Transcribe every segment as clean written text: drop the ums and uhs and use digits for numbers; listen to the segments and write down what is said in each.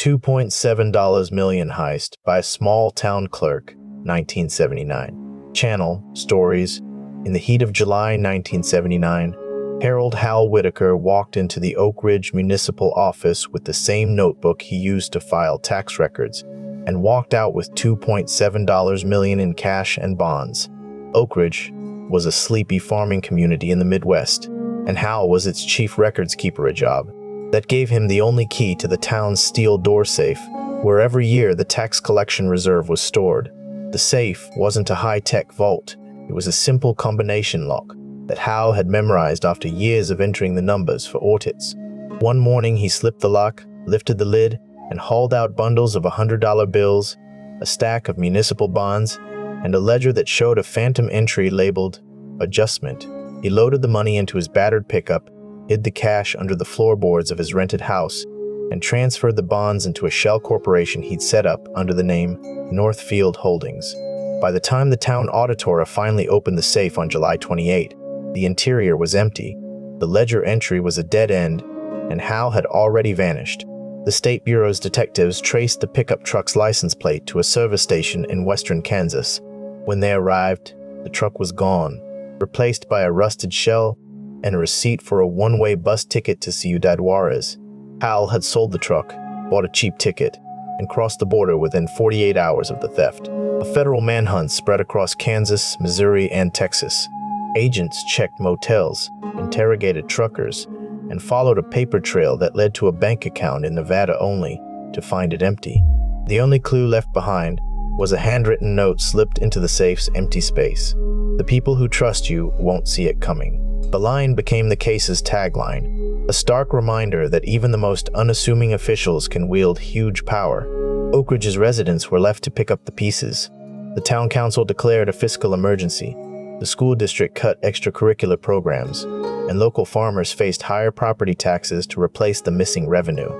$2.7 million heist by a small-town clerk, 1979. Channel, stories. In the heat of July 1979, Harold Hal Whitaker walked into the Oak Ridge Municipal Office with the same notebook he used to file tax records, and walked out with $2.7 million in cash and bonds. Oak Ridge was a sleepy farming community in the Midwest, and Hal was its chief records keeper, a job that gave him the only key to the town's steel door safe, where every year the tax collection reserve was stored. The safe wasn't a high-tech vault. It was a simple combination lock that Hal had memorized after years of entering the numbers for audits. One morning, he slipped the lock, lifted the lid, and hauled out bundles of $100 bills, a stack of municipal bonds, and a ledger that showed a phantom entry labeled adjustment. He loaded the money into his battered pickup, hid the cash under the floorboards of his rented house, and transferred the bonds into a shell corporation he'd set up under the name Northfield Holdings. By the time the town auditora finally opened the safe on July 28, the interior was empty, the ledger entry was a dead end, and Hal had already vanished. The State Bureau's detectives traced the pickup truck's license plate to a service station in western Kansas. When they arrived, the truck was gone, replaced by a rusted shell and a receipt for a one-way bus ticket to Ciudad Juarez. Hal had sold the truck, bought a cheap ticket, and crossed the border within 48 hours of the theft. A federal manhunt spread across Kansas, Missouri, and Texas. Agents checked motels, interrogated truckers, and followed a paper trail that led to a bank account in Nevada only to find it empty. The only clue left behind was a handwritten note slipped into the safe's empty space. "The people who trust you won't see it coming." The line became the case's tagline, a stark reminder that even the most unassuming officials can wield huge power. Oak Ridge's residents were left to pick up the pieces. The town council declared a fiscal emergency. The school district cut extracurricular programs, and local farmers faced higher property taxes to replace the missing revenue.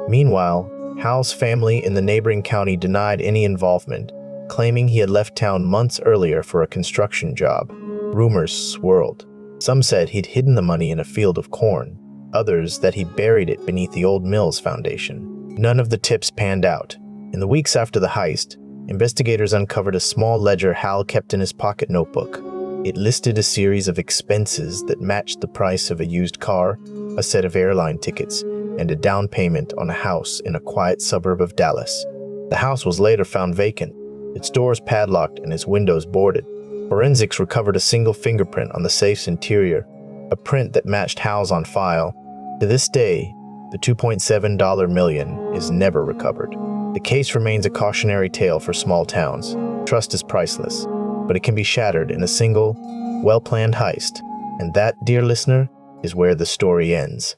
Meanwhile, Hal's family in the neighboring county denied any involvement, claiming he had left town months earlier for a construction job. Rumors swirled. Some said he'd hidden the money in a field of corn, others that he buried it beneath the old mill's foundation. None of the tips panned out. In the weeks after the heist, investigators uncovered a small ledger Hal kept in his pocket notebook. It listed a series of expenses that matched the price of a used car, a set of airline tickets, and a down payment on a house in a quiet suburb of Dallas. The house was later found vacant, its doors padlocked and its windows boarded. Forensics recovered a single fingerprint on the safe's interior, a print that matched Hal's on file. To this day, the $2.7 million is never recovered. The case remains a cautionary tale for small towns. Trust is priceless, but it can be shattered in a single, well-planned heist. And that, dear listener, is where the story ends.